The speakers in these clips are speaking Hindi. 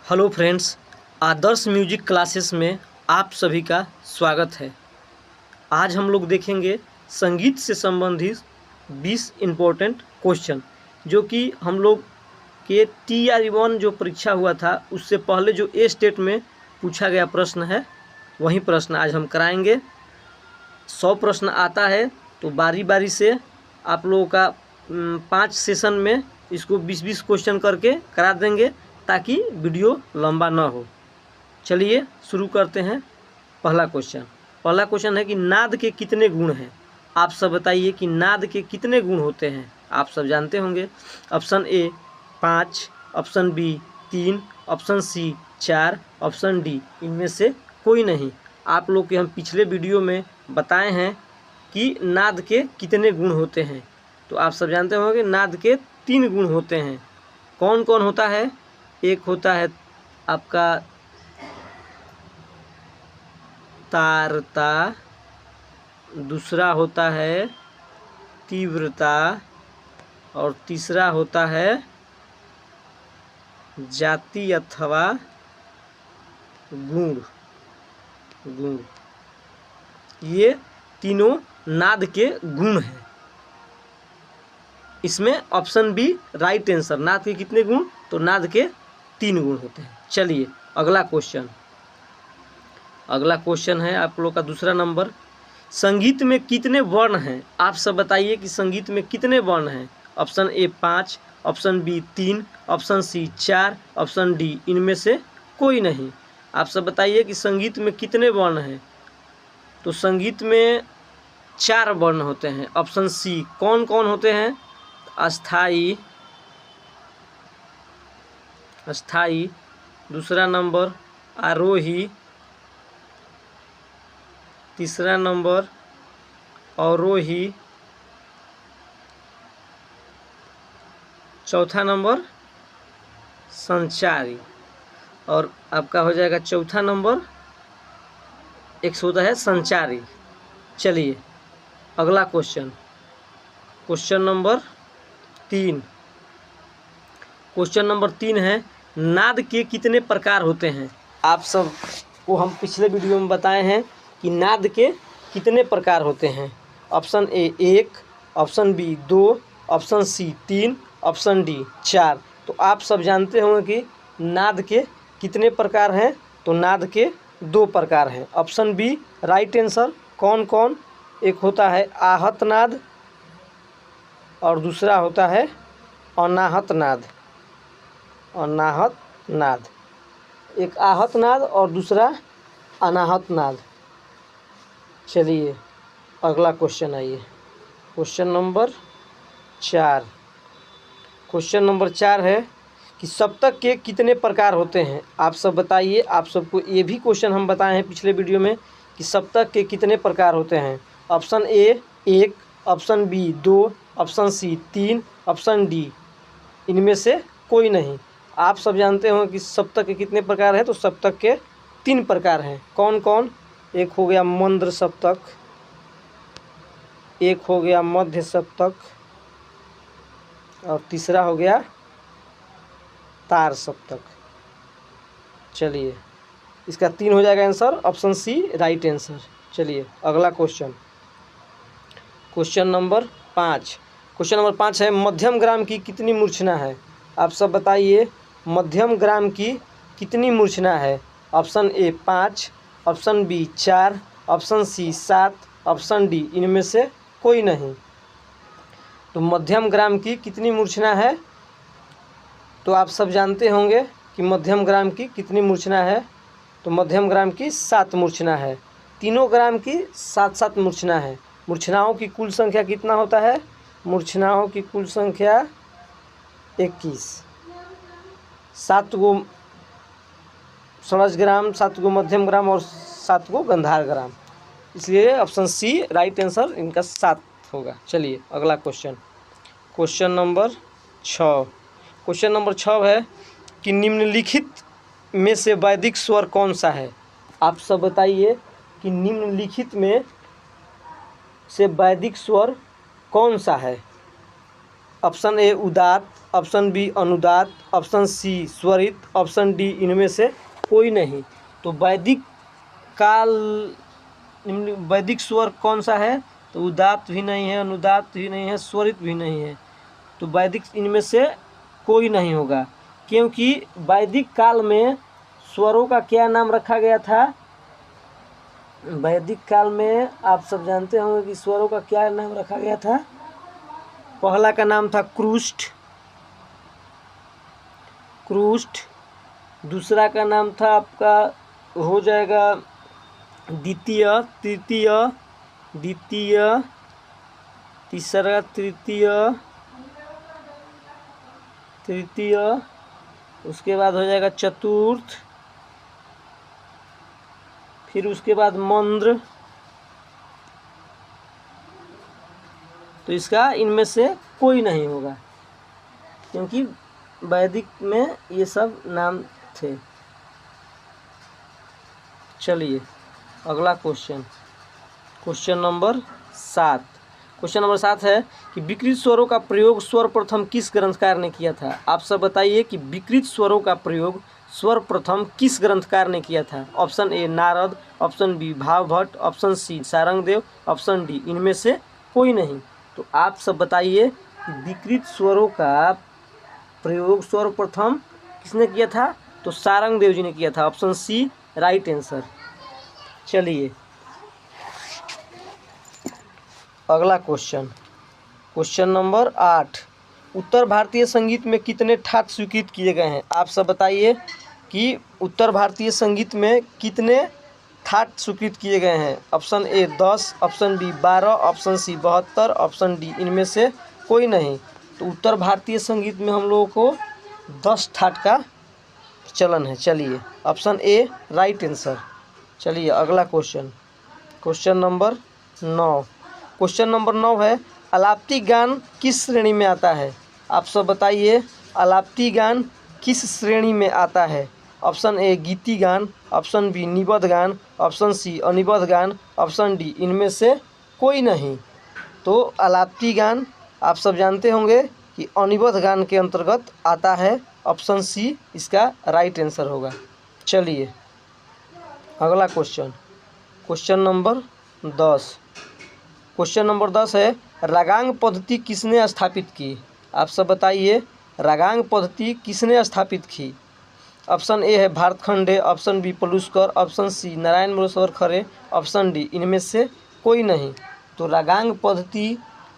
हेलो फ्रेंड्स, आदर्श म्यूजिक क्लासेस में आप सभी का स्वागत है। आज हम लोग देखेंगे संगीत से संबंधित 20 इम्पोर्टेंट क्वेश्चन, जो कि हम लोग के TR1 जो परीक्षा हुआ था उससे पहले जो ए स्टेट में पूछा गया प्रश्न है, वही प्रश्न आज हम कराएंगे। 100 प्रश्न आता है तो बारी बारी से आप लोगों का 5 सेशन में इसको 20-20 क्वेश्चन करके करा देंगे ताकि वीडियो लंबा ना हो। चलिए शुरू करते हैं। पहला क्वेश्चन है कि नाद के कितने गुण हैं। आप सब बताइए कि नाद के कितने गुण होते हैं। आप सब जानते होंगे। Option A 5, option B 3, option C 4, option D इनमें से कोई नहीं। आप लोग के हम पिछले वीडियो में बताए हैं कि नाद के कितने गुण होते हैं। तो आप सब जानते होंगे नाद के 3 गुण होते हैं। कौन कौन होता है? एक होता है आपका तारता, दूसरा होता है तीव्रता और तीसरा होता है जाति अथवा गुण। ये तीनों नाद के गुण हैं। इसमें ऑप्शन बी राइट आंसर। नाद के कितने गुण? तो नाद के 3 गुण होते हैं। चलिए अगला क्वेश्चन है आप लोग का दूसरा नंबर। संगीत में कितने वर्ण हैं? आप सब बताइए कि संगीत में कितने वर्ण हैं। Option A 5, option B 3, option C 4, option D इनमें से कोई नहीं। आप सब बताइए कि संगीत में कितने वर्ण हैं। तो संगीत में 4 वर्ण होते हैं। Option C. कौन कौन होते हैं? अस्थाई, दूसरा नंबर आरोही, तीसरा नंबर अवरोही, चौथा नंबर संचारी और आपका हो जाएगा चौथा नंबर एक होता है संचारी। चलिए अगला क्वेश्चन नंबर 3। क्वेश्चन नंबर 3 है नाद के कितने प्रकार होते हैं। आप सब को हम पिछले वीडियो में बताए हैं कि नाद के कितने प्रकार होते हैं। Option A 1, option B 2, option C 3, option D 4। तो आप सब जानते होंगे कि नाद के कितने प्रकार हैं। तो नाद के 2 प्रकार हैं। Option B right answer. कौन कौन? एक होता है आहत नाद और दूसरा होता है अनाहत नाद। एक आहत नाद और दूसरा अनाहत नाद। चलिए अगला क्वेश्चन आइए। क्वेश्चन नंबर 4 है कि सप्तक के कितने प्रकार होते हैं। आप सब बताइए। आप सबको ये भी क्वेश्चन हम बताए हैं पिछले वीडियो में कि सप्तक के कितने प्रकार होते हैं। Option A 1, option B 2, option C 3, option D इनमें से कोई नहीं। आप सब जानते हो कि सप्तक के कितने प्रकार हैं। तो सप्तक के 3 प्रकार हैं। कौन कौन? एक हो गया मंद्र सप्तक, एक हो गया मध्य सप्तक और तीसरा हो गया तार सप्तक। चलिए इसका 3 हो जाएगा answer. Option C right answer. चलिए अगला क्वेश्चन नंबर 5 है मध्यम ग्राम की कितनी मूर्छना है। आप सब बताइए मध्यम ग्राम की कितनी मूर्छना है। Option A 5, option B 4, option C 7, option D इनमें से कोई नहीं। तो मध्यम ग्राम की कितनी मूर्छना है? तो आप सब जानते होंगे कि मध्यम ग्राम की कितनी मूर्छना है। तो मध्यम ग्राम की 7 मूर्छना है। तीनों ग्राम की 7-7 मूर्छना है। मूर्छनाओं की कुल संख्या कितना होता है? मूर्छनाओं की कुल संख्या 21। 7 गो सरस ग्राम, 7 गो मध्यम ग्राम और 7 गो गंधार ग्राम। इसलिए ऑप्शन सी राइट आंसर इनका 7 होगा। चलिए अगला क्वेश्चन नंबर 6 है कि निम्नलिखित में से वैदिक स्वर कौन सा है। आप सब बताइए कि निम्नलिखित में से वैदिक स्वर कौन सा है। ऑप्शन ए उदात्त, ऑप्शन बी अनुदात्त, ऑप्शन सी स्वरित, ऑप्शन डी इनमें से कोई नहीं। तो वैदिक काल वैदिक स्वर कौन सा है? तो उदात्त भी नहीं है, अनुदात्त भी नहीं है, स्वरित भी नहीं है। तो वैदिक इनमें से कोई नहीं होगा, क्योंकि वैदिक काल में स्वरों का क्या नाम रखा गया था? वैदिक काल में आप सब जानते होंगे कि स्वरों का क्या नाम रखा गया था। पहला का नाम था क्रुष्ट, दूसरा का नाम था आपका हो जाएगा द्वितीय, तृतीय, तीसरा तृतीय, उसके बाद हो जाएगा चतुर्थ, फिर उसके बाद मंद्र। तो इसका इनमें से कोई नहीं होगा, क्योंकि वैदिक में ये सब नाम थे। चलिए अगला क्वेश्चन नंबर 7। क्वेश्चन नंबर 7 है कि विकृत स्वरों का प्रयोग सर्वप्रथम किस ग्रंथकार ने किया था? आप सब बताइए कि विकृत स्वरों का प्रयोग सर्वप्रथम किस ग्रंथकार ने किया था? Option A Narad, option B Bhavbhatt, option C Sarangdev, option D इनमें से कोई नहीं। तो आप सब बताइए कि विकृत स्वरों का प्रयोग सर्वप्रथम किसने किया था? तो सारंगदेव जी ने किया था। Option C right answer. चलिए अगला क्वेश्चन नंबर 8। उत्तर भारतीय संगीत में कितने ठाट स्वीकृत किए गए हैं? आप सब बताइए कि उत्तर भारतीय संगीत में कितने ठाट स्वीकृत किए गए हैं? Option A 10, option B 12, option C 72, option D इनमें से कोई नहीं। तो उत्तर भारतीय संगीत में हम लोगों को 10 ठाट का चलन है। चलिए ऑप्शन ए राइट आंसर। चलिए अगला क्वेश्चन नंबर 9। क्वेश्चन नंबर 9 है अलाप्ती गान किस श्रेणी में आता है? आप सब बताइए अलाप्ती गान किस श्रेणी में आता है? ऑप्शन ए गीति गान, ऑप्शन बी निबद्ध गान, ऑप्शन सी अनिबद्ध गान, ऑप्शन डी इनमें से कोई नहीं। तो अलाप्ती गान आप सब जानते होंगे कि अनिबद्ध गान के अंतर्गत आता है। ऑप्शन सी इसका राइट आंसर होगा। चलिए अगला क्वेश्चन नंबर 10। क्वेश्चन नंबर 10 है रागांग पद्धति किसने स्थापित की? आप सब बताइए रागांग पद्धति किसने स्थापित की? ऑप्शन ए है Bhatkhande, option B Paluskar, option C Narayan Moreshwar Khare, option D इनमें से कोई नहीं। तो रागांग पद्धति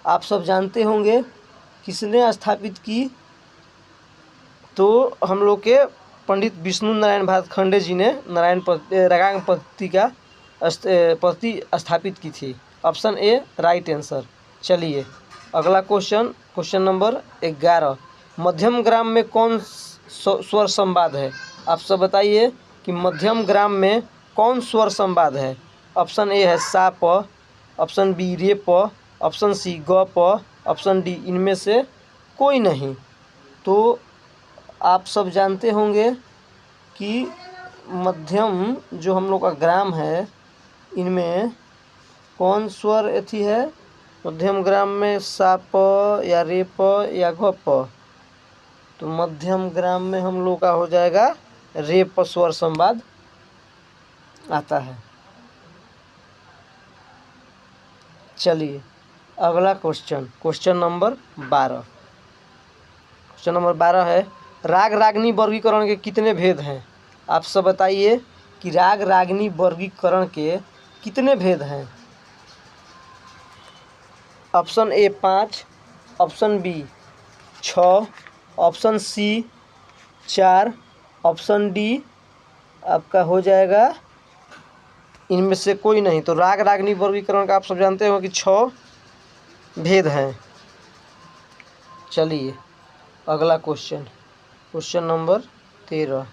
आप सब जानते होंगे किसने स्थापित की? तो हम लोग के पंडित विष्णु नारायण भारतखंडे जी ने रागांग पद्धति का पद्धति स्थापित की थी। Option A right answer. चलिए अगला क्वेश्चन नंबर 11। मध्यम ग्राम में कौन स्वर संवाद है? आप सब बताइए कि मध्यम ग्राम में कौन स्वर संवाद है? ऑप्शन ए है सा प, ऑप्शन बी रे प, ऑप्शन सी ग प, ऑप्शन डी इनमें से कोई नहीं। तो आप सब जानते होंगे कि मध्यम जो हम लोग का ग्राम है इनमें कौन स्वर एथी है? मध्यम ग्राम में सा प या रे प या घ प। तो मध्यम ग्राम में हम लोग का हो जाएगा रे प स्वर संवाद आता है। चलिए अगला क्वेश्चन नंबर 12। क्वेश्चन नंबर 12 है राग रागनी वर्गीकरण के कितने भेद हैं? आप सब बताइए कि राग रागनी वर्गीकरण के कितने भेद हैं? Option A 5, option B 6, option C 4, option D आपका हो जाएगा इनमें से कोई नहीं। तो राग रागनी वर्गीकरण का आप सब जानते हो कि 6 भेद हैं। चलिए अगला क्वेश्चन नंबर 13।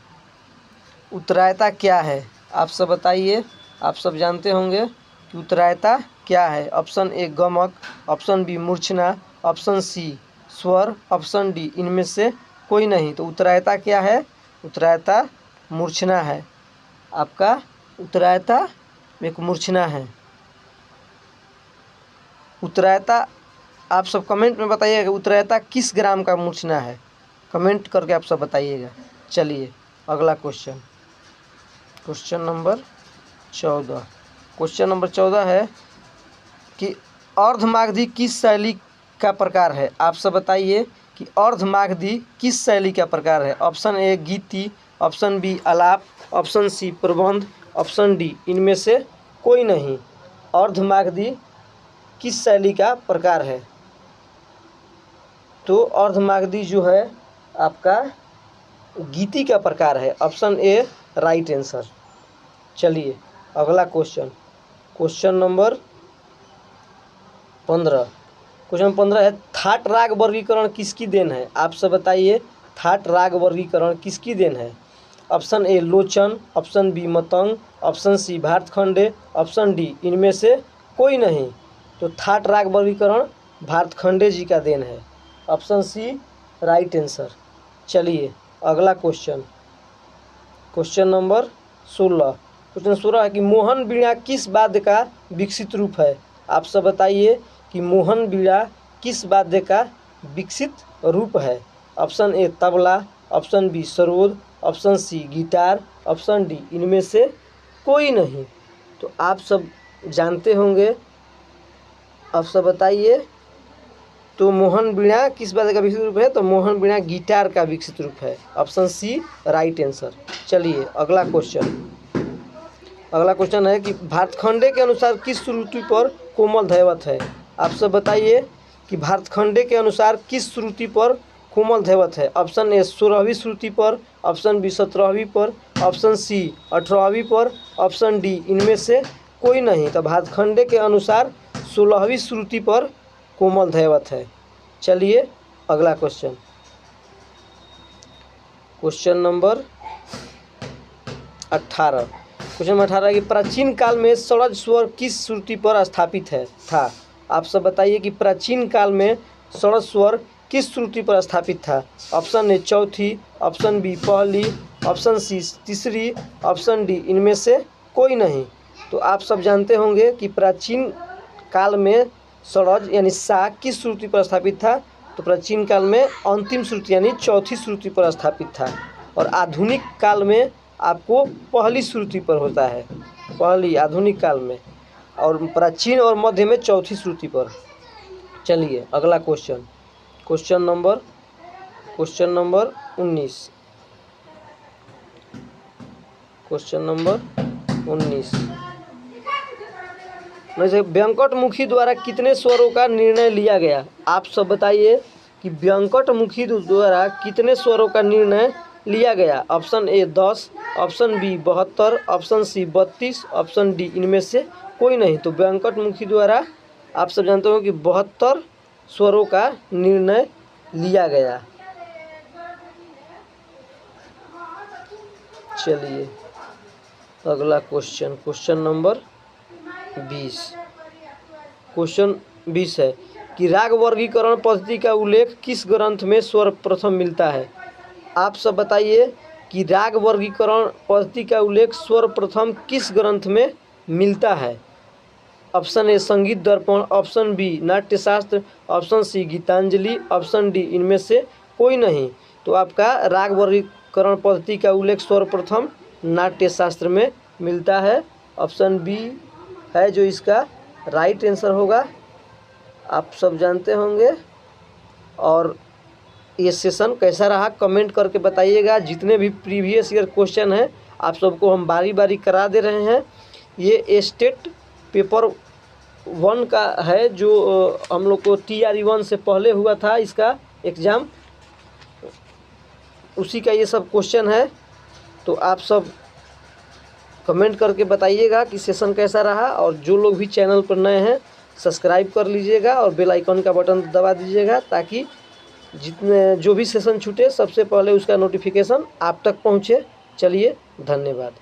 उत्तरायता क्या है? आप सब बताइए। आप सब जानते होंगे कि उत्तरायता क्या है? ऑप्शन ए गमक, ऑप्शन बी मूर्छना, ऑप्शन सी स्वर, ऑप्शन डी इनमें से कोई नहीं। तो उत्तरायता क्या है? उत्तरायता मूर्छना है। आपका उत्तरायता एक मूर्छना है। उत्तरायता आप सब कमेंट में बताइएगा उत्तरदाता किस ग्राम का मूर्छना है, कमेंट करके आप सब बताइएगा। चलिए अगला question, question number 14। Question number 14 है कि अर्धमागधी किस शैली का प्रकार है। आप सब बताइए कि अर्धमागधी किस शैली का प्रकार है। ऑप्शन ए गीति, ऑप्शन बी आलाप, ऑप्शन सी प्रबंध, ऑप्शन डी इनमें से कोई नहीं। अर्धमागधी किस शैली का प्रकार है? तो अर्धमागधी जो है आपका गीति का प्रकार है। ऑप्शन ए राइट आंसर। चलिए अगला क्वेश्चन, क्वेश्चन नंबर 15। क्वेश्चन 15 है थाट राग वर्गीकरण किसकी देन है। आप सब बताइए थाट राग वर्गीकरण किसकी देन है। Option A Lochan, option B Matang, option C Bhatkhande, option D इनमें से कोई नहीं। तो थाट राग वर्गीकरण भातखंडे जी का देन है। Option C right answer. चलिए अगला क्वेश्चन, क्वेश्चन नंबर 16। क्वेश्चन 16 है कि मोहन वीणा किस वाद्य का विकसित रूप है। आप सब बताइए कि मोहन वीणा किस वाद्य का विकसित रूप है। Option A tabla, option B sarod, option C guitar, option D इनमें से कोई नहीं। तो आप सब जानते होंगे, आप सब बताइए। तो मोहन वीणा किस वाद्य का विकसित रूप है। तो मोहन वीणा गिटार का विकसित रूप है। Option C right answer. चलिए अगला क्वेश्चन, अगला क्वेश्चन है कि भातखंडे के अनुसार किस श्रुति पर कोमल धैवत है। आप सब बताइए कि भातखंडे के अनुसार किस श्रुति पर कोमल धैवत है। ऑप्शन ए 16वीं श्रुति पर, ऑप्शन बी 17वीं पर, ऑप्शन सी 18वीं पर, ऑप्शन डी इनमें से कोई नहीं। तो भातखंडे के अनुसार 16वीं श्रुति पर कोमल धैवत है। चलिए अगला question, question number 18। Question number 18 कि प्राचीन काल में षड्ज स्वर किस श्रुति पर स्थापित है था। आप सब बताइए कि प्राचीन काल में षड्ज स्वर किस श्रुति पर स्थापित था। ऑप्शन ए चौथी, ऑप्शन बी पहली, ऑप्शन सी तीसरी, ऑप्शन डी इनमें से कोई नहीं। तो आप सब जानते होंगे कि प्राचीन काल में षड्ज यानी सा किस श्रुति पर स्थापित था। तो प्राचीन काल में अंतिम श्रुति यानी चौथी श्रुति पर स्थापित था। और आधुनिक काल में आपको पहली श्रुति पर होता है, पहली आधुनिक काल में, और प्राचीन और मध्य में चौथी श्रुति पर। चलिए अगला question, question number 19। Question number 19 व्यंकटमुखी द्वारा कितने स्वरों का निर्णय लिया गया। आप सब बताइए कि व्यंकटमुखी द्वारा कितने स्वरों का निर्णय लिया गया। Option A 10, option B 72, option C 32, option D इनमें से कोई नहीं। तो व्यंकटमुखी द्वारा आप सब जानते हो कि 72 स्वरों का निर्णय लिया गया। चलिए अगला क्वेश्चन, क्वेश्चन नंबर 20। क्वेश्चन 20 है कि राग वर्गीकरण पद्धति का उल्लेख किस ग्रंथ में सर्वप्रथम मिलता है। आप सब बताइए कि राग वर्गीकरण पद्धति का उल्लेख सर्वप्रथम किस ग्रंथ में मिलता है। Option A Sangeet Darpan, option B Natyashastra, option C Gitanjali, option D इनमें से कोई नहीं। तो आपका राग वर्गीकरण पद्धति का उल्लेख सर्वप्रथम नाट्यशास्त्र में मिलता है। ऑप्शन बी है जो इसका राइट आंसर होगा। आप सब जानते होंगे। और ये सेशन कैसा रहा कमेंट करके बताइएगा। जितने भी प्रीवियस ईयर क्वेश्चन हैं आप सबको हम बारी बारी करा दे रहे हैं। ये स्टेट पेपर 1 का है जो हम लोग को TRE 1 से पहले हुआ था इसका एग्ज़ाम, उसी का ये सब क्वेश्चन है। तो आप सब कमेंट करके बताइएगा कि सेशन कैसा रहा। और जो लोग भी चैनल पर नए हैं सब्सक्राइब कर लीजिएगा और बेल आइकन का बटन दबा दीजिएगा ताकि जितने जो भी सेशन छूटे सबसे पहले उसका नोटिफिकेशन आप तक पहुँचे। चलिए धन्यवाद।